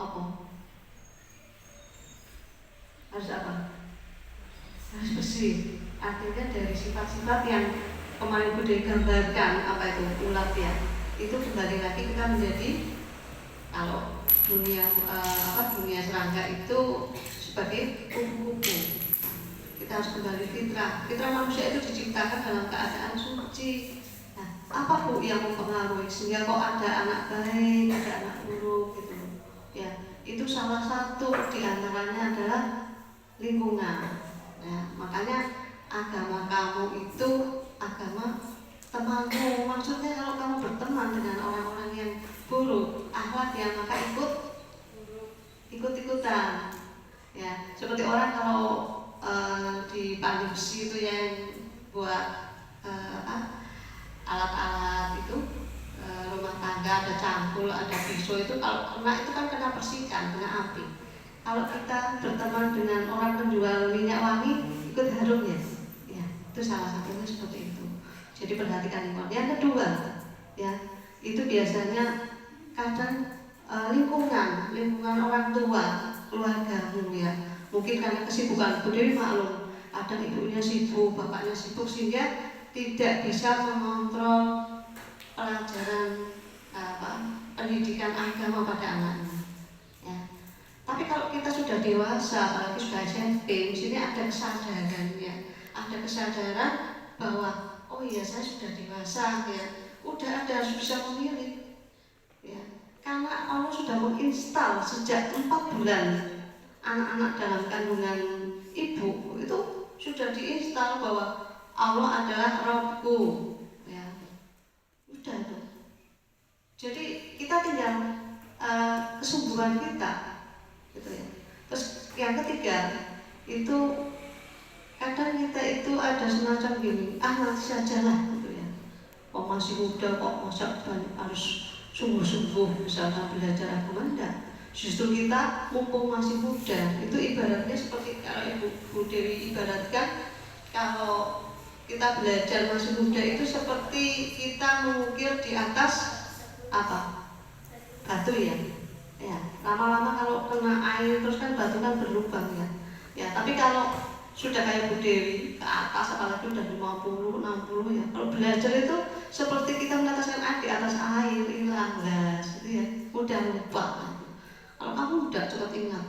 Apa? Harus apa? Harus bersih. Artinya dari sifat-sifat yang kemarin Budi gambarkan, apa itu ulat ya, itu kembali lagi kita menjadi, kalau dunia dunia serangga itu sebagai kupu-kupu. Kita harus kembali fitrah. Fitrah manusia itu diciptakan dalam keadaan suci. Nah, apa Bu yang mempengaruhi sehingga kok ada anak baik, ada anak buruk gitu ya? Itu salah satu diantaranya adalah lingkungan. Ya, makanya agama kamu itu agama temanmu. Maksudnya kalau kamu berteman dengan orang-orang yang buruk akhlaknya, maka ikut-ikutan. Ya, seperti orang kalau di pandai besi itu yang buat alat-alat itu rumah tangga, ada cangkul, ada pisau, itu kalau kena itu kan kena persikan, kena api. Kalau kita berteman dengan orang penjual minyak wangi, ikut harumnya, ya itu salah satunya seperti itu. Jadi perhatikan lingkungan. Yang kedua, ya itu biasanya kadang lingkungan orang tua, keluargamu ya. Mungkin karena kesibukan, Bu Dewi maklum, ada ibunya sibuk, bapaknya sibuk sehingga tidak bisa mengontrol pelajaran pendidikan agama pada anaknya. Ya. Tapi kalau kita sudah dewasa, apalagi sudah SMP, di sini ada kesadaran ya, ada kesadaran bahwa oh iya saya sudah dewasa ya, udah ada harus bisa memilih ya, karena Allah sudah menginstal sejak 4 bulan anak-anak dalam kandungan ibu itu sudah diinstal bahwa Allah adalah Rabbku ya, udah tuh. Jadi kita tinggal kesuburan kita gitu ya. Terus yang ketiga itu kadang kita itu ada semacam gini, nanti sajalah gitu ya. Kok masih muda kok masa harus sungguh-sungguh misalnya belajar agama, enggak. Justru kita mumpung masih muda, itu ibaratnya seperti kalau Ibu Dewi ibaratkan, kalau kita belajar masih muda itu seperti kita mengukir di atas batu ya. Ya, lama-lama kalau kena air terus kan batu kan berlubang ya. Ya, tapi kalau sudah kayak Bu Dewi ke atas, apalagi udah 50, 60 ya. Kalau belajar itu seperti kita meneteskan air di atas air, hilang gas gitu ya. Mudah lupa. Kalau kamu udah cepat ingat.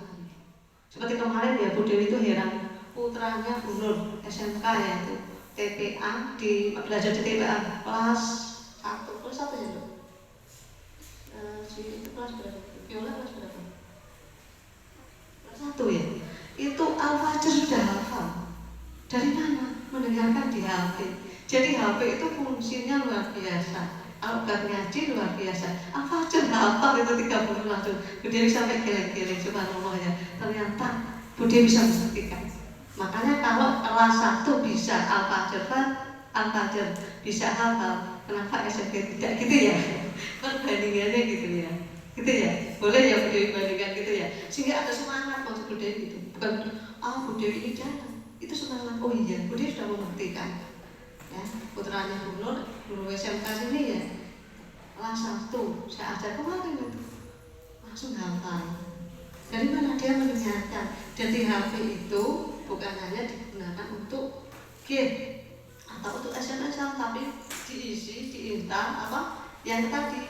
Seperti kemarin ya Bu Dewi itu heran, putranya Bu Nur SMK ya itu TPA di belajar di TPA kelas 1 ya Bu. Itu kelas berapa? Viola kelas berapa? Kelas 1 ya. Itu Al-Fajr sudah hafal. Dari mana? Mendengarkan di HP. Jadi HP itu fungsinya luar biasa. Kalau gak ngaji luar biasa. Al-Fajr hafal itu 30 langsung. Bu Dewi sampai geleng-geleng, subhanallah ya. Ternyata Bu Dewi bisa membuktikan. Makanya kalau kelas 1 bisa Al-Fajr bisa hafal, kenapa SMP tidak gitu ya? Perbandingannya gitu ya. Gitu ya. Boleh ya Bu Dewi bandingkan gitu ya. Sehingga ada semangat untuk Bu Dewi gitu. Bukan Bu Dewi ini jalan. Itu semangat. Oh iya, Bu Dewi sudah membuktikan. Ya, putranya Bu Nur, guru SMK sini ya. Kelas 1 saya ajar kemarin itu. Langsung hafal. Dari mana dia mendengarkan? Jadi HP itu bukan hanya digunakan untuk game atau untuk SMS, tapi diisi, diinstal yang tadi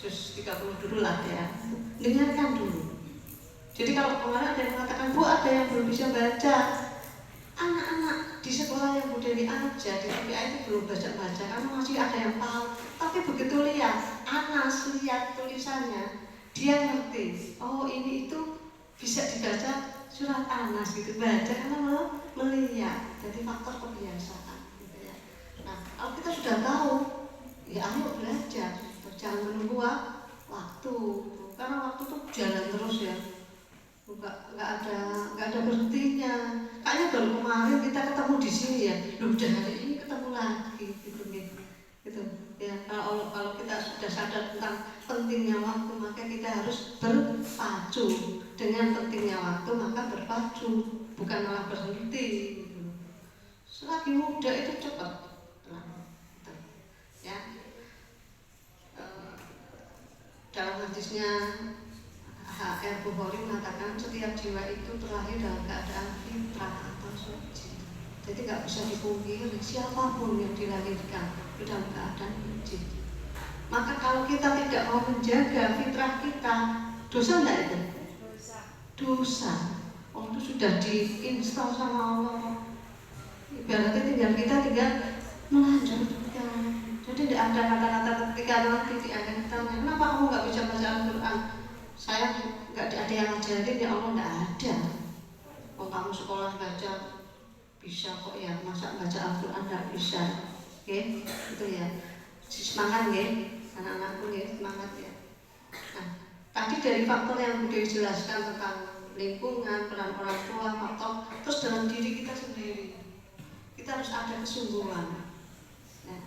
terus 30 dulu lah ya. Dengarkan dulu. Jadi kalau kemarin ada yang mengatakan, Bu ada yang belum bisa baca, anak-anak di sekolah yang Bu Dewi aja di TPA itu belum baca-baca karena masih ada yang tahu. Tapi begitu lihat, Anas lihat tulisannya, dia ngerti. Oh ini itu bisa dibaca surat Anas gitu, baca karena melihat. Jadi faktor kebiasaan gitu ya. Nah kalau kita sudah tahu, ya ayo belajar, jangan menunggu waktu. Karena waktu tuh jalan terus ya. Nggak ada berhentinya. Kayaknya baru kemarin kita ketemu di sini ya, udah hari ini ketemu lagi gitu ya. Kalau kita sudah sadar tentang pentingnya waktu, maka kita harus berpacu dengan pentingnya waktu, maka berpacu, bukan malah berhenti gitu. Selagi muda itu cepat ya. dalam hadisnya H.R. Bukhari mengatakan setiap jiwa itu terlahir dalam keadaan fitrah atau suci. Jadi nggak bisa dipungkiri siapapun yang dilahirkan itu dalam keadaan suci. Maka kalau kita tidak mau menjaga fitrah kita, dosa enggak itu? Dosa. Oh, itu sudah diinstal sama Allah. Ibaratnya tinggal melanjutkan. Jadi tidak ada kata-kata ketika nanti di akhir tanya, kenapa kamu nggak bisa baca Al-Quran? Saya nggak ada yang ngajarin, ya Allah, nggak ada. Oh, kamu sekolah baca bisa kok ya, masa baca Al-Quran nggak bisa? Oke, itu ya. Semangat ya, anak-anakku ya, semangat ya. Nah, tadi dari faktor yang sudah dijelaskan tentang lingkungan, peran orang tua, faktor, terus dalam diri kita sendiri, kita harus ada kesungguhan. Nah,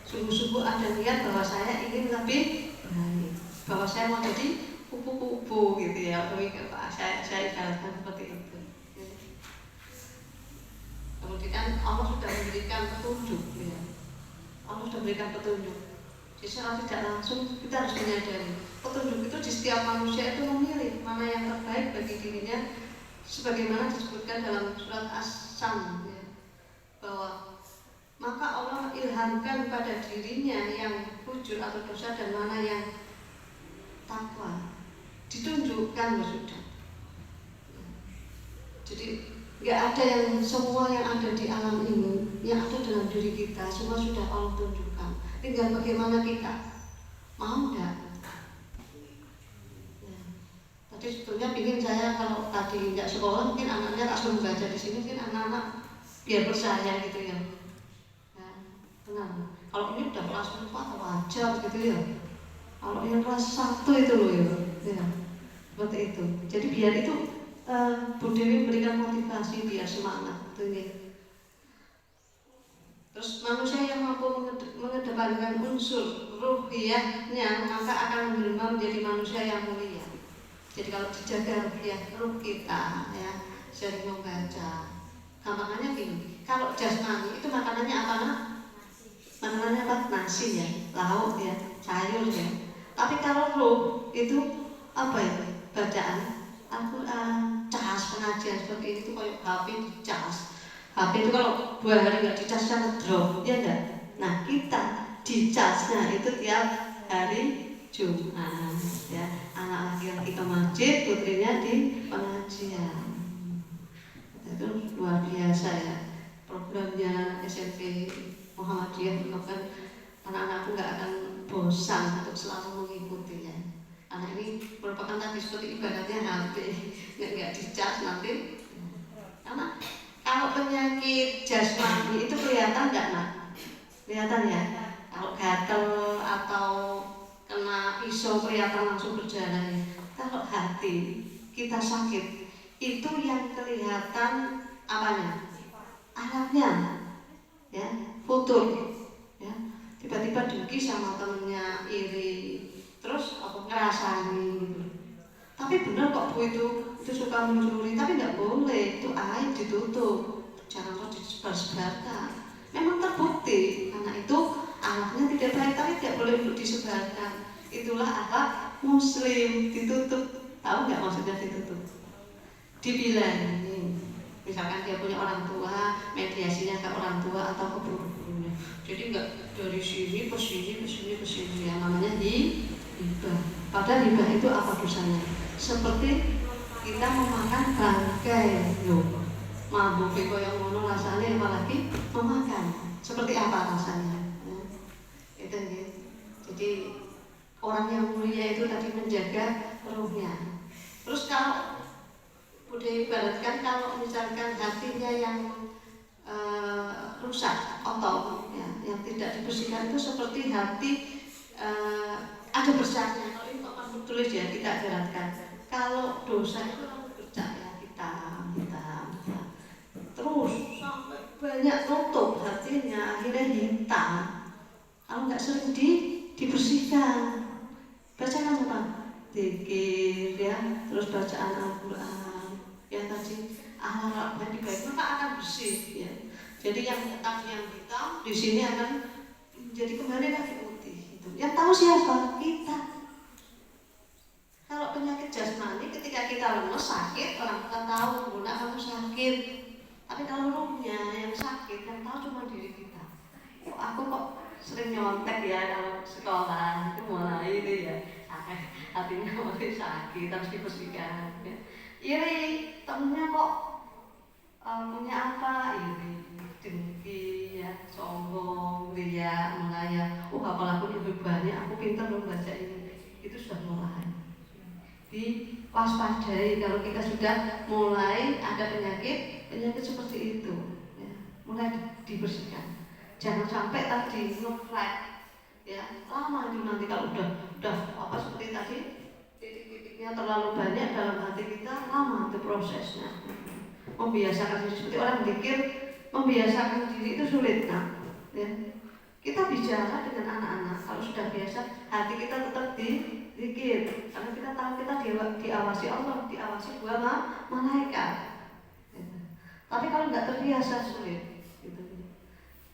sungguh-sungguh ada niat bahwa saya ingin lebih baik, bahwa saya mau jadi kupu-kupu gitu ya, saya ibaratkan seperti itu. Kemudian Allah sudah memberikan petunjuk ya. Allah sudah memberikan petunjuk. Jadi secara tidak langsung kita harus menyadari petunjuk itu di setiap manusia itu memilih mana yang terbaik bagi dirinya, sebagaimana disebutkan dalam surat As-Sam ya, bahwa maka Allah ilhamkan pada dirinya yang fujur atau dosa dan mana yang takwa, ditunjukkan sudah. Jadi nggak ada yang semua yang ada di alam ini, yang ada dalam diri kita, semua sudah Allah tunjukkan. Tinggal bagaimana kita mau nggak? Ya. Tadi sebetulnya ingin saya kalau tadi nggak sekolah mungkin anaknya tak suruh baca di sini, mungkin anak-anak biar percaya gitu ya. Ya, tenang. Kalau ini udah kelas 4 wajar gitu ya. Kalau yang kelas 1 itu loh ya, seperti itu. Jadi biar itu Bu Dewi berikan motivasi biar semangat gitu ya. Terus manusia yang mampu mengedepankan unsur ruhiyahnya maka akan menjelma menjadi manusia yang mulia. Jadi kalau dijaga ruh kita ya, sering membaca. Gampangannya gini, kalau jasmani itu makanannya apa nak? Makanannya apa? Nasi ya, lauk ya, sayur ya. Tapi kalau ruh itu apa ya? Bacaan Al-Quran, cas pengajian seperti ini tuh kayak HP dicas. HP itu kalau 2 hari nggak dicas kan drop, ya enggak? Nah kita dicasnya itu tiap hari Jumat ya. Anak laki-laki ke masjid, putrinya di pengajian. Itu luar biasa ya. Programnya SMP Muhammadiyah menyebabkan anak-anakku nggak akan bosan untuk selalu mengikutinya. Anak ini merupakan tadi seperti ibaratnya HP, nggak dicas nanti. Karena kalau penyakit jasmani itu kelihatan nggak nak? Kelihatan ya. Kalau gatel atau kena pisau kelihatan langsung berjalan. Kalau hati kita sakit itu yang kelihatan apanya? Alatnya, ya, futur, ya. Tiba-tiba dengki sama temennya, iri, terus apa ngerasani. Tapi benar kok Bu itu suka mencuri, tapi nggak boleh, itu aib ditutup, jangan kok disebar-sebarkan. Memang terbukti anak itu anaknya tidak baik, tapi tidak boleh untuk disebarkan. Itulah akhlak Muslim, ditutup. Tahu nggak maksudnya ditutup? Dibilangin, misalkan dia punya orang tua, mediasinya ke orang tua atau ke guru-gurunya. Jadi nggak dari sini ke sini ke sini ke sini, yang namanya hibah. Padahal hibah itu apa dosanya? Seperti kita memakan bangkai, loh, mabuk yang ngono rasanya, apalagi memakan. Seperti apa rasanya? Ya. Itu ya. Jadi orang yang mulia itu tadi menjaga ruhnya. Terus kalau udah ibaratkan kalau misalkan hatinya yang rusak, kotor, ya, yang tidak dibersihkan itu seperti hati ada bersahnya. Kalau ini kok tulis ya, kita ibaratkan. Kalau dosa itu kan bercahaya hitam. Terus sampai banyak tutup hatinya, akhirnya hitam. Kalau nggak sering dibersihkan, bacaan apa? Zikir ya, terus bacaan Al-Quran, ya tadi akhlak yang baik maka akan bersih ya. Jadi yang tadi yang hitam di sini akan menjadi kembali lagi putih. Itu. Yang tahu siapa? Kita. Tapi kalau ruhnya yang sakit, yang tahu cuma diri kita. Aku kok sering nyontek ya kalau sekolah itu mulai itu ya sakit, hatinya mulai sakit harus dibersihkan. Ya. Iri temennya kok punya apa? Iri, dengki, ya, sombong, riya, mengaya. Apalagi aku lebih banyak, aku pintar loh baca ini. Itu sudah mulai. Diwaspadai kalau kita sudah mulai ada penyakit seperti itu, ya, mulai dibersihkan. Jangan sampai tadi ngeflat, ya, lama itu nanti kalau udah apa seperti tadi titik-titiknya terlalu banyak dalam hati kita, lama itu prosesnya. Membiasakan diri seperti orang pikir membiasakan diri itu sulit, nah, ya. Kita bicara dengan anak-anak kalau sudah biasa, hati kita tetap dikit, karena kita tahu kita diawasi Allah, diawasi dua malaikat. Gitu. Tapi kalau nggak terbiasa sulit. Gitu.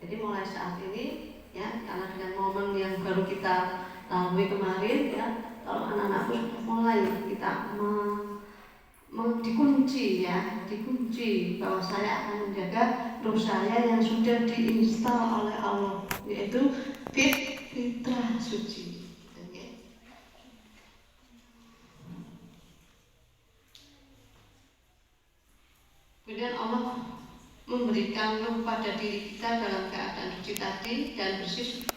Jadi mulai saat ini, ya, karena dengan momen yang baru kita lalui kemarin, ya, kalau anak-anakku sudah mulai kita dikunci, ya, dikunci bahwa saya akan menjaga roh saya yang sudah diinstal oleh Allah, yaitu fitrah suci. Kemudian Allah memberikan kepada diri kita dalam keadaan suci tadi dan bersih.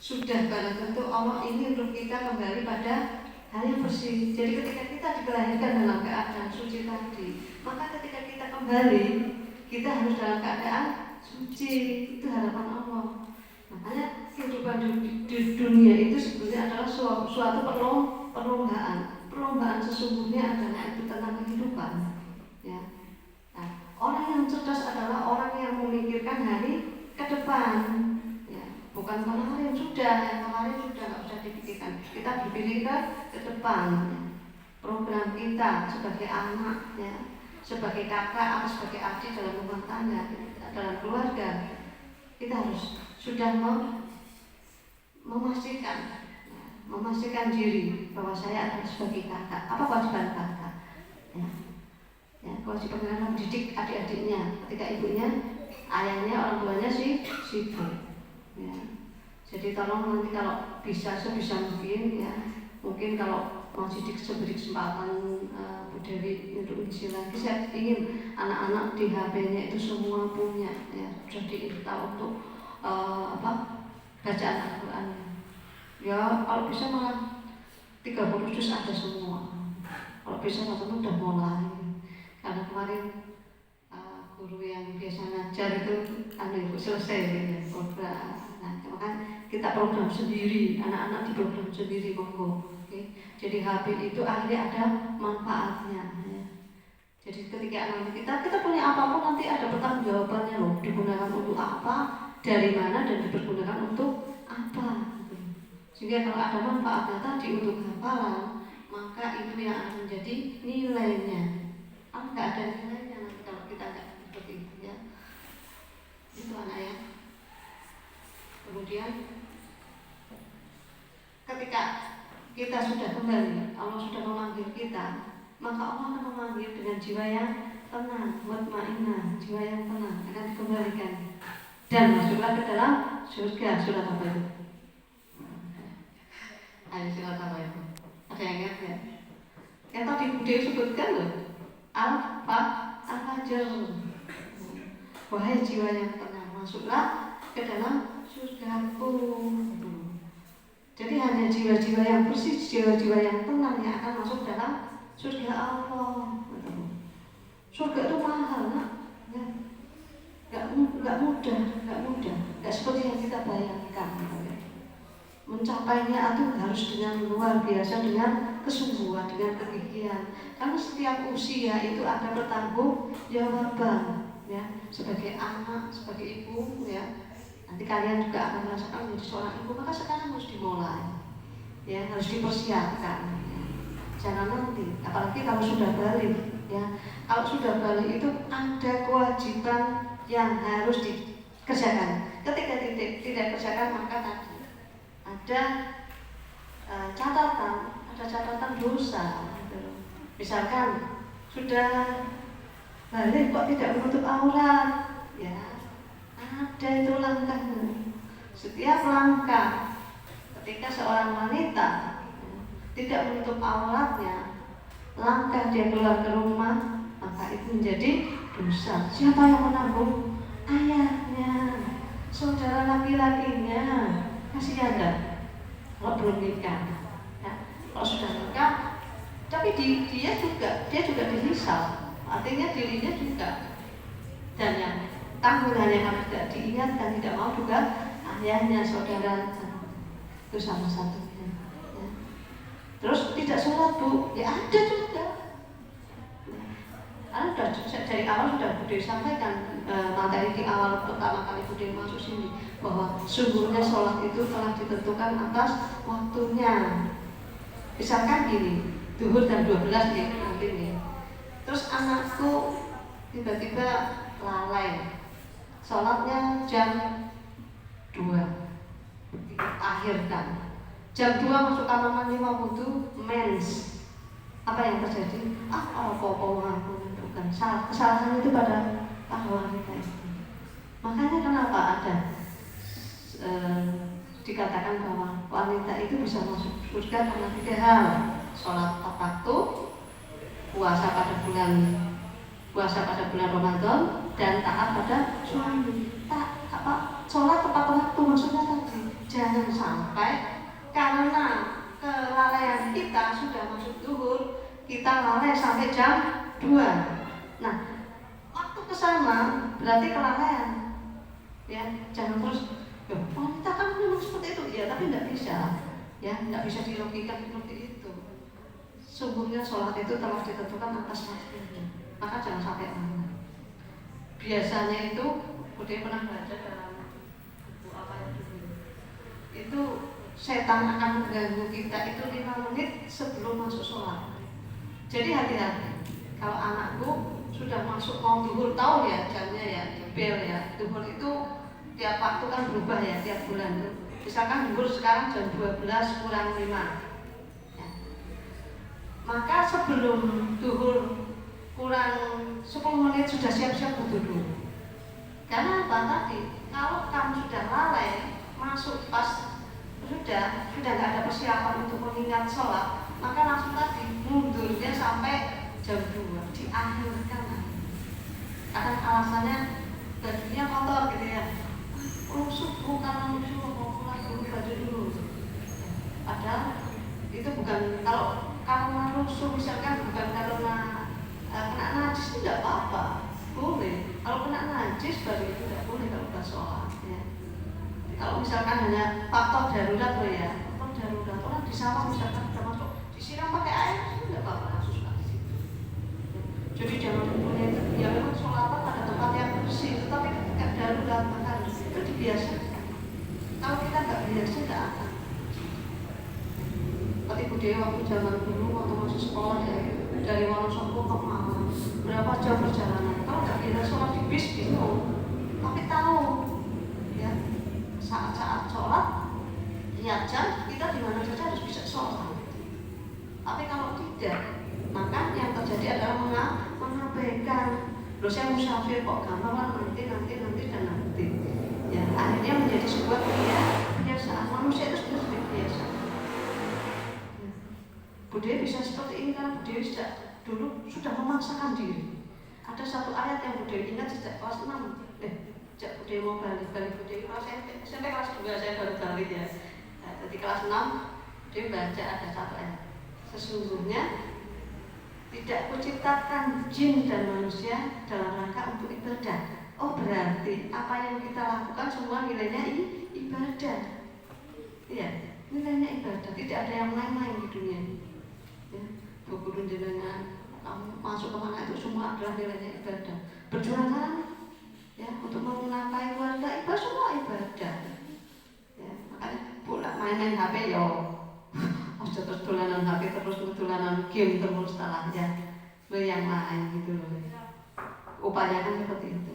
Sudah barang tentu Allah ingin roh kita kembali pada hal yang bersih. Jadi ketika kita dilahirkan dalam keadaan suci tadi, maka ketika kita kembali, kita harus dalam keadaan suci. Itu harapan Allah. Makanya kehidupan di dunia itu sebenarnya adalah suatu perlombaan. Perlombaan sesungguhnya adalah itu tentang kehidupan. Ya. Nah, orang yang cerdas adalah orang yang memikirkan hari ke depan. Bukan hal yang kemarin sudah nggak usah dipikirkan. Kita berpikir ke depan. Program kita sebagai anak, ya, sebagai kakak atau sebagai adik dalam rumah tangga, dalam keluarga, kita harus sudah memastikan diri bahwa saya adalah sebagai kakak. Apa kewajiban kakak? Ya, kewajiban mendidik adik-adiknya. Ketika ibunya, ayahnya, orang tuanya sibuk. Ya. Jadi tolong nanti kalau bisa sebisa mungkin, ya, mungkin kalau masih diberi kesempatan Bu Dewi untuk isi lagi, saya ingin anak-anak di HP-nya itu semua punya, ya, sudah diinstal untuk bacaan Al-Quran. Ya kalau bisa malah 30 juz ada semua. Kalau bisa teman-teman udah mulai. Karena kemarin guru yang biasa ngajar itu selesai ya, program. Nah, maka kita program sendiri, anak-anak di program sendiri, monggo. Okay. Jadi HP itu akhirnya ada manfaatnya. Ya. Jadi ketika nanti kita punya apapun nanti ada pertanggungjawabannya loh, digunakan untuk apa, dari mana, dan dipergunakan untuk apa. Sehingga kalau ada manfaatnya tadi untuk hafalan, maka itu yang akan menjadi nilainya. Nggak ada nilainya nanti kalau kita nggak seperti itu, ya. Itu anak ya. Kemudian ketika kita sudah kembali, Allah sudah memanggil kita, maka Allah akan memanggil dengan jiwa yang tenang, mutmainnah, jiwa yang tenang akan dikembalikan dan masuklah ke dalam surga. Surat apa itu? Ayo surat apa itu? Ada yang ingat ya? Yang tadi Bude sebutkan loh, Al-Fajr. Wahai jiwa yang tenang, masuklah ke dalam surgaku. Jadi hanya jiwa-jiwa yang bersih, jiwa-jiwa yang tenang yang akan masuk dalam surga Allah. Surga itu mahal, nak. Nggak mudah, nggak seperti yang kita bayangkan. Mencapainya itu harus dengan luar biasa, dengan kesungguhan, dengan kegigihan. Karena setiap usia itu ada pertanggungjawaban, ya, sebagai anak, sebagai ibu, ya. Nanti kalian juga akan merasakan menjadi seorang ibu, maka sekarang harus dimulai, ya, harus dipersiapkan. Ya. Jangan nanti, apalagi kalau sudah balik, ya. Kalau sudah balik itu ada kewajiban yang harus dikerjakan. Ketika tidak kerjakan, maka tadi ada catatan dosa. Gitu. Misalkan sudah balik kok tidak menutup aurat, ya ada itu langkahnya. Setiap langkah ketika seorang wanita tidak menutup auratnya, langkah dia keluar ke rumah, maka itu menjadi dosa. Siapa yang menanggung? Ayahnya, saudara laki-lakinya. Kasihan kan? Kalau belum nikah, ya. Kalau sudah nikah, tapi dia juga dihisab, artinya dirinya juga. Dan yang tanggungannya harus tidak diingatkan, tidak mau juga ayahnya, saudara, itu salah satunya. Ya. Terus tidak sholat bu, ya ada juga. Karena dari awal sudah Bude sampaikan materi di awal pertama kali Bude masuk sini, bahwa sungguhnya sholat itu telah ditentukan atas waktunya. Misalkan gini, duhur jam 12 ya nanti nih. Terus anakku tiba-tiba lalai, sholatnya jam 2, akhirkan jam 2 masuk kamar mandi mau wudu, mens. Apa yang terjadi? Apa-apa bukan salah. Kesalahan itu pada wanita itu. Makanya kenapa ada dikatakan bahwa wanita itu bisa masuk surga karena 3 hal: sholat tepat waktu, puasa pada bulan Ramadan, dan taat pada suami. Sholat tepat waktu maksudnya tadi, jangan sampai karena kelalaian kita sudah masuk zuhur, kita lalai sampai jam 2. Nah, waktu kesana berarti kelalaian. Ya, jangan terus, wanita kan memang seperti itu, ya, tapi tidak bisa, ya, tidak bisa dilogika seperti itu. Sungguhnya sholat itu telah ditentukan atas waktunya, maka jangan sampai lalai. Biasanya itu, Bude pernah baca dalam buku apa itu setan akan mengganggu kita itu 5 menit sebelum masuk sholat. Jadi hati-hati. Kalau anakku sudah masuk mau duhur, tahu ya jamnya ya, bel ya. Duhur itu tiap waktu kan berubah ya, tiap bulan. Misalkan duhur sekarang jam 12 kurang 5. Ya. Maka sebelum duhur kurang 10 menit sudah siap-siap berduduk. Karena apa tadi? Kalau kamu sudah lalai masuk pas sudah nggak ada persiapan untuk mengingat sholat, maka langsung tadi mundurnya sampai jam 2, diakhirkan. Karena alasannya bajunya kotor gitu ya, subuh karena subuh mau pulang dulu baju dulu. Padahal itu bukan, kalau kamu rusuh misalkan bukan karena kena najis, tidak apa-apa, boleh. Kalau kena najis baru itu tidak boleh kalau udah sholat ya. Kalau misalkan hanya faktor darurat loh ya, faktor darurat, orang di sawah misalkan sudah masuk disiram pakai air, tidak apa-apa, kasus kasih. Jadi jangan punya itu, ya memang sholat pada tempat yang bersih, tetapi ketika darurat maka itu dibiasakan. Kalau kita nggak biasa, tidak akan. Seperti Bude waktu zaman dulu waktu masih sekolah ya, dari Wonosobo ke Malang, berapa jam perjalanan. Kalau nggak biasa sholat di bis bingung, tapi tahu ya. Saat-saat sholat, lihat jam, kita di mana saja harus bisa sholat. Tapi kalau tidak, maka yang terjadi adalah mengabaikan. Loh saya musafir kok gampang nanti. Ya, akhirnya menjadi sebuah kebiasaan. Manusia itu sudah biasa. Ya. Bude bisa seperti ini karena Bude dulu sudah memaksakan diri. Ada satu ayat yang Bude ingat sejak kelas 6. Sejak Bude mau balik Bude sampai kelas 2 saya baru balik ya. Jadi kelas 6 Bude baca ada satu ayat. Sesungguhnya tidak kuciptakan jin dan manusia dalam rangka untuk ibadah. Oh berarti apa yang kita lakukan semua nilainya ibadah. Iya, nilainya ibadah. Tidak ada yang main-main di dunia ini. Ya, buku jenengan, kamu masuk kemana itu semua adalah nilainya ibadah. Berjuang kan? Ya, untuk mengenalkan keluarga ibadah, semua ibadah. Ya, makanya pula main-main HP yo. Harus terus dolanan HP terus dolanan game terus salahnya. Yang lain gitu loh. Upayakan seperti itu.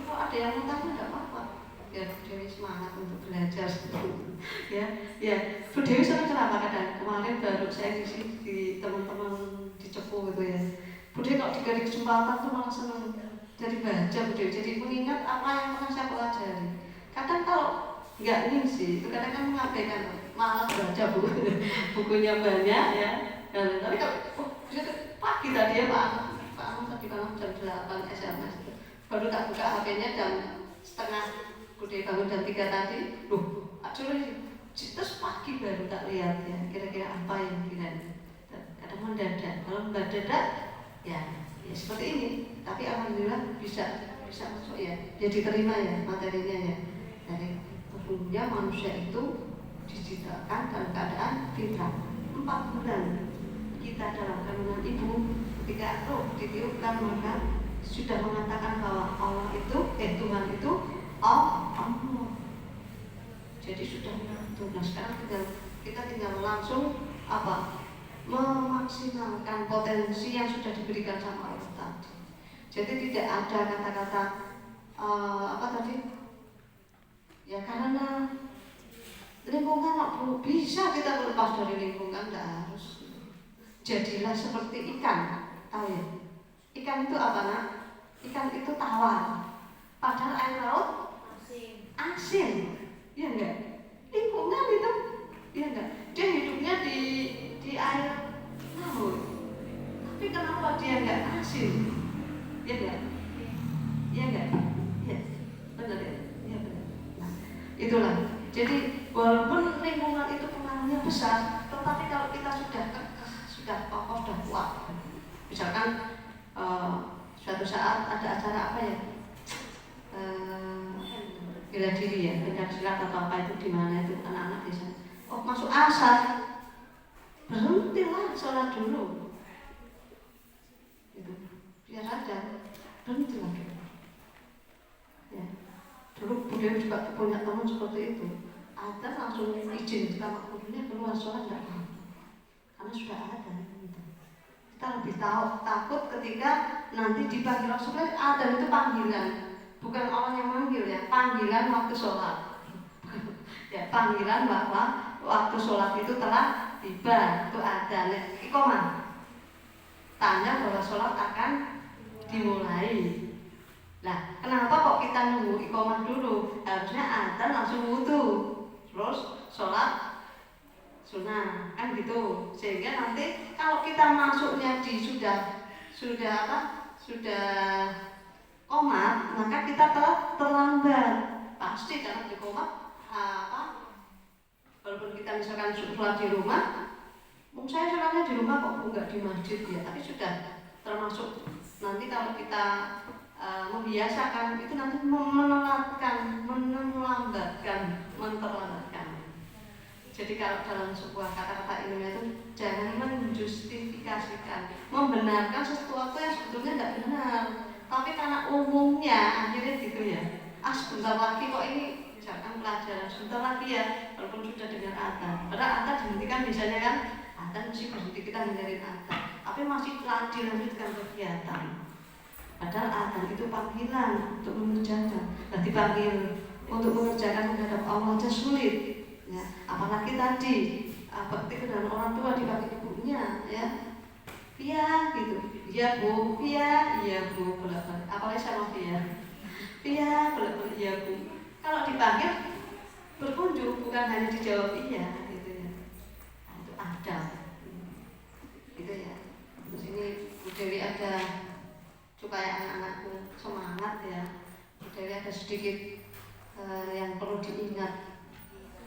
Kalau ada yang minta tidak apa-apa, biar Dewi semangat untuk belajar. belajar. ya Bu Dewi senang kenapa kadang kemarin baru saya ngisi di teman-teman di Cepu gitu ya. Bu Dewi kalau diberi kesempatan tuh malah senang jadi baca Bu Dewi, jadi mengingat apa yang pernah saya pelajari. Kadang kalau nggak ngisi itu kadang kan mengabaikan, malas baca bukunya banyak ya. Tapi kalau pagi tadi ya Pak tadi bangun jam 8 SMS itu. Baru tak buka HP-nya jam setengah, udah bangun jam 3 tadi. Terus pagi baru tak lihat ya kira-kira apa yang kira-kira. Kadang mendadak, kalau mendadak ya seperti ini. Tapi alhamdulillah bisa masuk ya. Jadi terima ya materinya ya. Dari umumnya manusia itu diciptakan dalam keadaan fitrah. 4 bulan kita dalam kandungan ibu, ketika roh ditiupkan maka sudah mengatakan bahwa Allah itu Tuhan itu Allah. Jadi sudah menentu. Nah sekarang kita tinggal langsung memaksimalkan potensi yang sudah diberikan sama Allah tadi. Jadi tidak ada kata-kata ya karena lingkungan bisa kita berlepas dari lingkungan, tidak harus. Jadilah seperti ikan, tahu ya? Ikan itu apa nak? Ikan itu tawar, padahal air laut asin, ya enggak? Lingkungan itu, ya enggak? Dia hidupnya di air laut, tapi kenapa dia enggak asin? Ya enggak? Ya enggak? Ya, benar ya? Ya benar. Nah, itulah. Jadi walaupun lingkungan itu pengaruhnya besar, tetapi kalau kita sudah kokoh, sudah kuat. Misalkan suatu saat ada acara apa ya, bela diri ya, pencaksilat atau apa itu di mana itu anak-anak desa. Masuk asar, berhentilah sholat dulu. Itu biar aja, berhentilah dulu. Ya, dulu Bu Dewi juga punya teman seperti itu. Ada langsung izin ke kamar gurunya keluar sholat tidak apa, karena sudah ada. Kita lebih takut ketika nanti dipanggil Rasulullah. Adzan itu panggilan, bukan orang yang manggil ya, panggilan waktu sholat. Ya, panggilan bahwa waktu sholat itu telah tiba, itu adzan. Iqomah tanda bahwa sholat akan dimulai. Nah, kenapa kok kita nunggu iqomah dulu? Harusnya adzan langsung wudu, terus sholat sunnah, kan gitu. Sehingga nanti kalau kita masuknya di sudah komat, maka kita terlambat pasti, karena di komat walaupun kita misalkan sholat di rumah, saya sholatnya di rumah kok enggak di masjid ya, tapi sudah termasuk nanti kalau kita membiasakan itu nanti menterlambatkan. Jadi kalau dalam sebuah kata-kata ilmiah itu jangan menjustifikasikan, membenarkan sesuatu yang sebetulnya tidak benar. Tapi karena umumnya akhirnya gitu ya. Sebentar lagi kok ini misalkan pelajaran, sebentar lagi ya, walaupun sudah dengar adzan. Padahal adzan dihentikan biasanya kan, adzan mesti berhenti kita dengerin adzan. Tapi masih dilanjutkan kegiatan. Padahal adzan itu panggilan untuk mengerjakan. Dan dipanggil untuk mengerjakan menghadap Allah aja sulit. Ya, apalagi tadi bakti dengan orang tua dipanggil ibunya ya, Pia gitu, iya bu, Pia, iya bu, bolak-balik. Apalagi sama Pia, bolak-balik, iya bu. Kalau dipanggil berkunjung, bukan hanya dijawab iya gitu ya. Nah, itu ada, gitu ya. Terus ini Bu Dewi ada supaya anak-anakku semangat ya. Bu Dewi ada sedikit yang perlu diingat.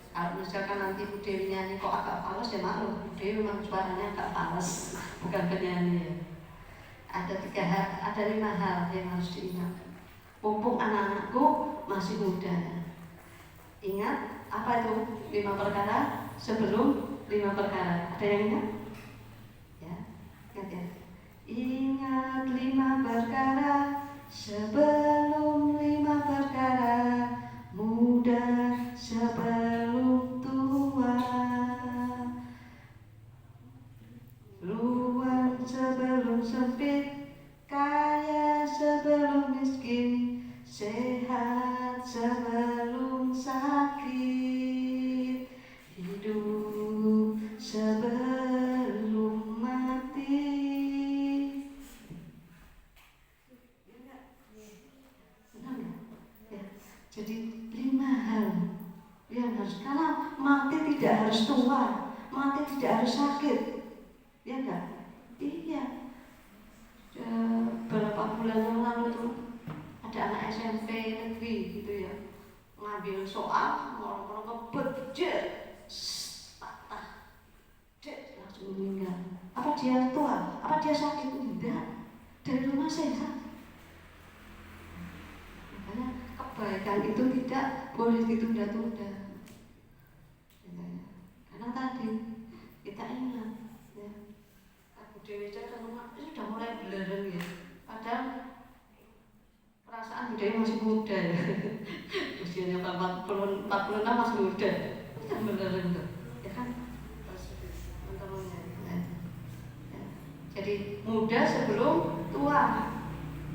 Kalau misalkan nanti Bu Dewi nyanyi kok agak fals ya maklum, Bu Dewi memang suaranya agak fals, bukan penyanyi ya. Ada 5 hal yang harus diingat. Mumpung anak-anakku masih muda ya. Ingat apa itu 5 perkara sebelum 5 perkara. Ada yang ingat? Ya, ingat ya. Ingat 5 perkara sebelum 5 perkara, muda sebelum tua, luas sebelum sempit, kaya sebelum miskin, sehat sebelum sakit. tua, mati tidak harus sakit, ya enggak? Iya. Beberapa bulan yang lalu itu ada anak SMP negeri gitu ya, ngambil soal, moro-moro ngebet, patah, langsung meninggal. Apa dia tua? Apa dia sakit? Tidak. Dari rumah sehat. Makanya kebaikan itu tidak boleh ditunda-tunda. Karena tadi kita ingat, ya, Aku Dewi Cakra rumah itu sudah mulai belereng ya. Padahal perasaan Dewi masih muda ya. Usianya 46 masih muda. Kita belereng tuh, ya kan? Jadi muda sebelum tua.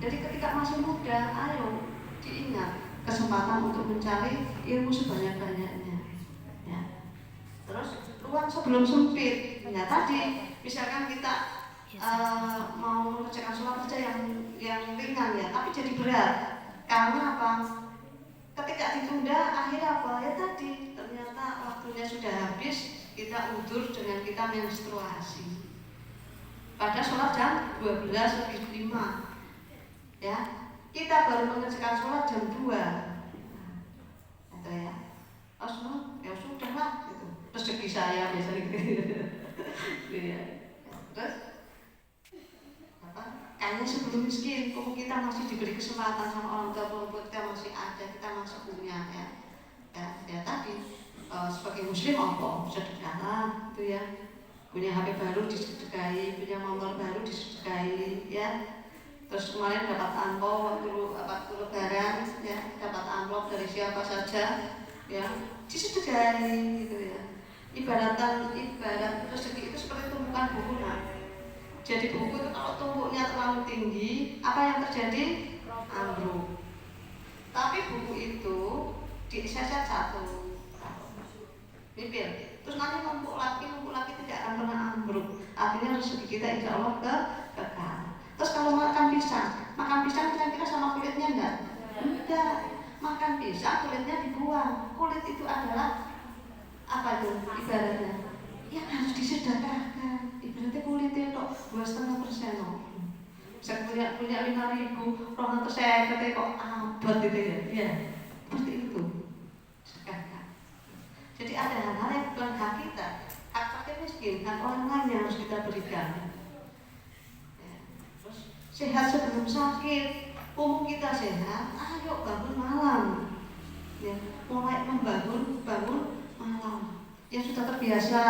Jadi ketika masih muda, ayo diingat kesempatan untuk mencari ilmu sebanyak-banyaknya. Ya. Terus ruang sebelum sempit. Ya tadi, misalkan kita mau mengerjakan sholat saja yang ringan ya, tapi jadi berat. Karena apa? Ketika ditunda, akhirnya apa? Ya tadi ternyata waktunya sudah habis, kita undur dengan kita menstruasi. Pada sholat jam 12:05, ya kita baru mengerjakan sholat jam 2, atau ya, ya sudah lah, gitu. Rezeki saya biasanya gitu. Ya. Terus apa? Kayaknya sebelum miskin, kita masih diberi kesempatan sama orang tua, kita masih ada, kita masih punya ya. Ya tadi sebagai muslim apa? Sedekah itu ya. Punya HP baru disedekahi, punya motor baru disedekahi, ya. Terus kemarin dapat amplop waktu lebaran, ya, dapat amplop dari siapa saja, ya, disedekahi, gitu ya. Ibarat rezeki itu seperti tumpukan buku, nah. Jadi buku itu kalau tumpuknya terlalu tinggi, apa yang terjadi? Ambruk. Tapi buku itu diseset satu. Mipil. Terus nanti numpuk lagi tidak akan pernah ambruk. Artinya rezeki kita insya Allah kekal. Terus kalau makan pisang kira-kira sama kulitnya enggak? Enggak. Makan pisang kulitnya dibuang. Kulit itu adalah apa itu ibaratnya? Yang harus disedekahkan. Ibaratnya kulitnya kok 2,5%. Saya punya 5.000, 200 kok abot gitu ya. Iya. Seperti itu. Jadi ada hal-hal yang bukan hak kita, hak fakir miskin, hak orang lain yang harus kita berikan. Ya. Terus sehat sebelum sakit, umum kita sehat, ayo bangun malam. Ya, mulai bangun malam. Yang sudah terbiasa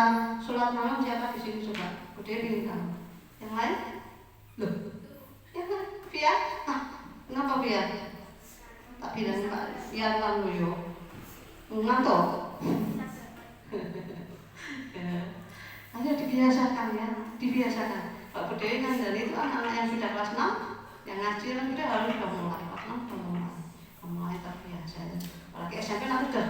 sholat malam siapa di sini coba? Udah bintang. Yang lain? Loh, yang lain? Via? Kenapa Via? Tak bilang Pak, Via lalu yo. Ngantuk. Ayo dibiasakan ya, dibiasakan. Pak Budaya ngandani itu anak-anak yang sudah kelas 6, yang ngaji kan sudah harus sudah mulai kelas 6 sudah mulai terbiasa. Apalagi SMP nanti sudah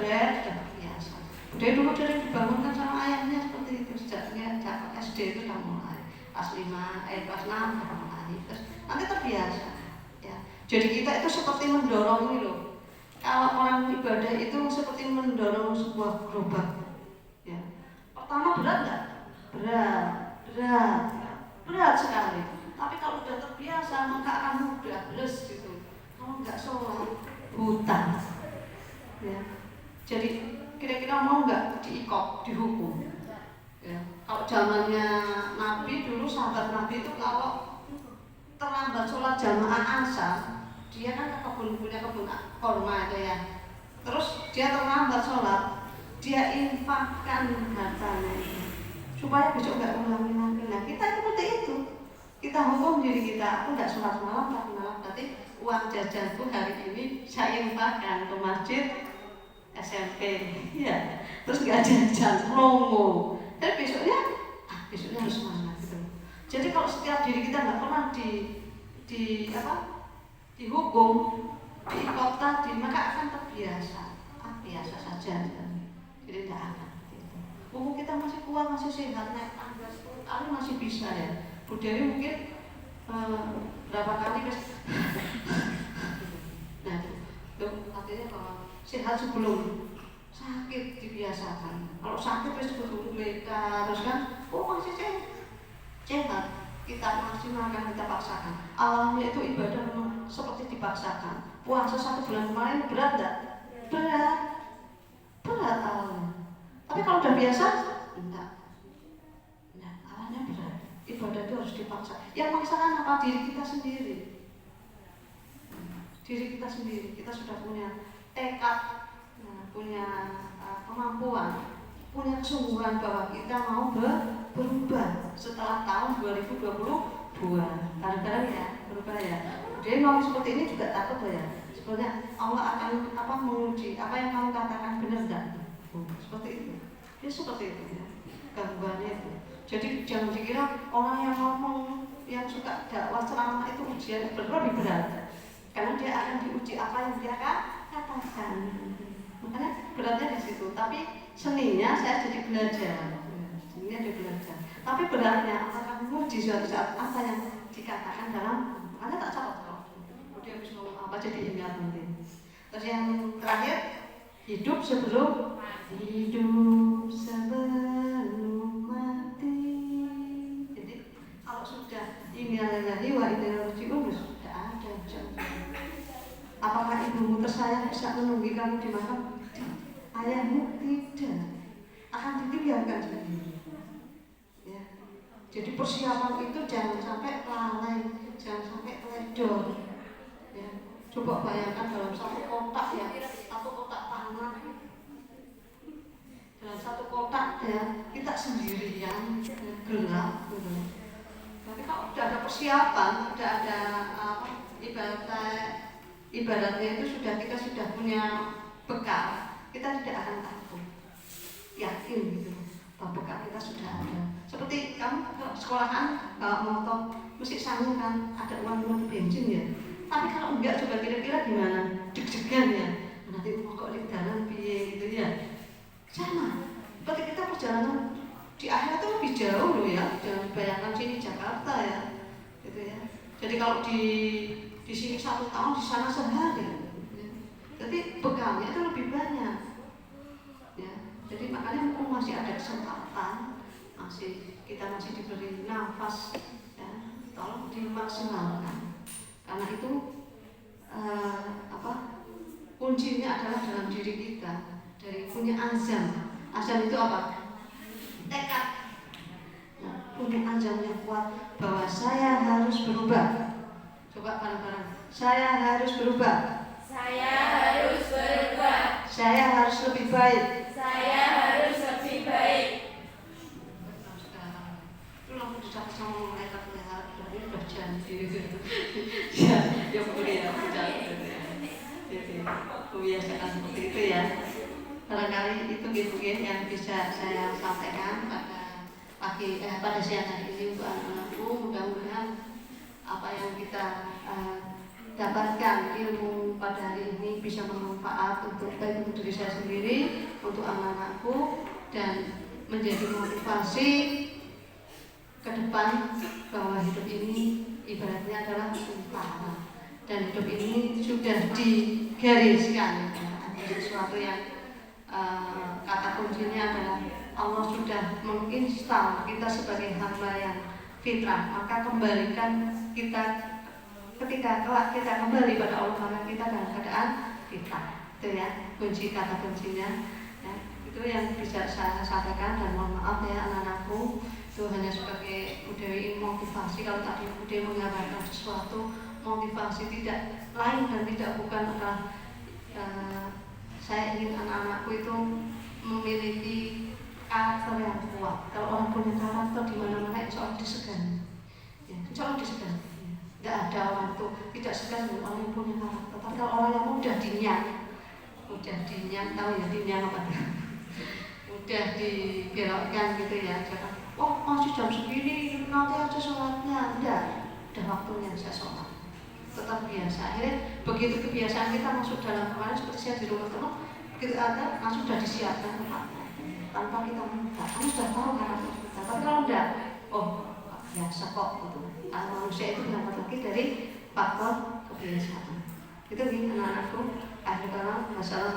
terbiasa. Budaya dulu dari dibangunkan sama ayahnya seperti itu sejak SD itu sudah mulai. Kelas 6 sudah mulai. Terus nanti terbiasa. Ya. Jadi kita itu seperti mendorong ini loh. Kalau orang ibadah itu seperti mendorong sebuah gerobak. Ya. Pertama berat nggak? Berat sekali. Tapi kalau sudah terbiasa maka akan mudah, gitu. Kalau nggak sholat, hutang. Ya. Jadi kira-kira mau nggak diikop, dihukum? Ya. Kalau zamannya Nabi dulu, sahabat Nabi itu kalau terlambat sholat jamaah asar, dia kan ke punya kebun korma itu ya. Terus dia terlambat sholat, dia infakkan hartanya supaya besok nggak ulangi lagi. Nah kita seperti itu, kita hukum diri kita. Aku nggak sholat malam tapi malam, berarti uang jajanku hari ini saya infakkan ke masjid SMP, ya. Terus nggak jajan, lomo. Dan besoknya harus semangat gitu. Jadi kalau setiap diri kita nggak pernah dihukum, diikop tadi, maka akan terbiasa, biasa saja. Jadi tidak akan gitu. Umum kita masih kuat, masih sehat, naik tangga 10 kali masih bisa ya. Bu Dewi mungkin berapa kali nah itu artinya kalau sehat sebelum sakit, dibiasakan. Kalau sakit wis kudu meta terus kan, masih sehat. Kita maksimalkan, kita paksakan. Awalnya itu ibadah memang seperti dipaksakan. Puasa 1 bulan kemarin berat enggak? Berat awalnya. Tapi kalau udah biasa, enggak. Nah, awalnya berat. Ibadah itu harus dipaksa. Yang maksakan apa? Diri kita sendiri. Diri kita sendiri. Kita sudah punya tekad, punya kemampuan, punya kesungguhan bahwa kita mau berubah setelah tahun 2022. Kadang-kadang ya berubah ya. Jadi mau seperti ini juga takut ya. Sebenarnya Allah akan menguji apa yang kamu katakan benar enggak? Seperti itu. Dia seperti itu ya. Gangguannya itu. Jadi jangan dikira orang yang ngomong yang suka dakwah ceramah itu ujian lebih berat. Karena dia akan diuji apa yang dia katakan. Makanya beratnya di situ. Tapi seninya saya jadi belajar. Seninya dia belajar. Tapi beratnya akan menguji suatu saat apa yang dikatakan dalam. Makanya tak catat kok. Dia habis ngomong apa jadi ingat nanti. Terus yang terakhir, hidup sebelum mati. Jadi kalau sudah innalillahi wa inna ilaihi raji'un sudah ada jangan. Apakah ibumu tersayang bisa menunggu kamu di makam? Ayahmu tidak, akan ditinggalkan sendiri. Ya. Jadi persiapan itu jangan sampai lalai, jangan sampai teledor. Ya. Coba bayangkan dalam satu kotak ya, satu kotak tanah. Dalam satu kotak ya, kita sendirian, gelap. Tapi kalau sudah ada persiapan, sudah ada ibaratnya itu kita sudah punya bekal, kita tidak akan takut, yakin gitu bahwa bekal kita sudah ada. Seperti kamu ke sekolahan bawa motor, mesti sanggup kan ada uang bensin ya. Tapi kalau enggak, coba kira-kira gimana? Deg-degan ya. Nanti kok di jalan piye gitu ya. Sama. Berarti kita perjalanan di akhir itu lebih jauh loh ya. Jangan bayangkan sini Jakarta ya. Gitu ya. Jadi kalau di sini 1 tahun, di sana sehari. Ya. Jadi bekalnya itu lebih banyak. Ya. Jadi makanya mumpung masih ada kesempatan, kita masih diberi nafas, ya, tolong dimaksimalkan. Karena itu kuncinya adalah dalam diri kita, dari punya azam. Azam itu apa? Tekad. Nah, punya azam yang kuat bahwa saya harus berubah. Coba bareng-bareng. Saya harus berubah. Saya harus berubah. Saya harus lebih baik. Saya harus lebih baik. Itu langsung dicatat sama mereka pelihara ini udah janji gitu. Ya boleh ya, jangan. Jadi kebiasaan seperti itu ya. Barangkali itu gitu yang bisa saya sampaikan pada siang hari ini untuk anak-anakku. Mudah-mudahan apa yang kita dapatkan ilmu pada hari ini bisa bermanfaat baik untuk diri saya sendiri, untuk anak-anakku, dan menjadi motivasi ke depan bahwa hidup ini ibaratnya adalah umpama, dan hidup ini sudah digariskan. Ada sesuatu yang kata kuncinya adalah Allah sudah menginstal kita sebagai hamba yang fitrah, maka kembalikan kita ketika kelak kita kembali pada Allah, maka kita dalam keadaan fitrah. Itu ya kunci, kata kuncinya ya. Itu yang bisa saya sampaikan, dan mohon maaf ya anak-anakku, itu hanya sebagai Budewi motivasi. Kalau tadi Budewi menggambarkan sesuatu motivasi tidak lain dan tidak bukan adalah saya ingin anak-anakku itu memiliki karakter yang kuat. Kalau orang punya karakter di mana-mana, insya Allah disegani. Ya, insya Allah disegani. Tidak ada orang itu tidak segan orang yang punya karakter. Tapi kalau orang yang mudah dinyang, tahu ya dinyang apa? Mudah dibelokkan gitu ya. Jangan, masih jam segini, nanti aja sholatnya. Tidak, udah waktunya saya sholat. Tetap biasa. Akhirnya begitu kebiasaan kita masuk dalam kemarin seperti saya di rumah teman, begitu ada langsung sudah disiapkan tempatnya tanpa kita minta. Kamu sudah tahu karakter kita. Tapi kalau enggak, biasa kok gitu. Manusia itu berangkat lagi dari faktor kebiasaan. Itu nih anak-anakku. Akhir kalam, masalah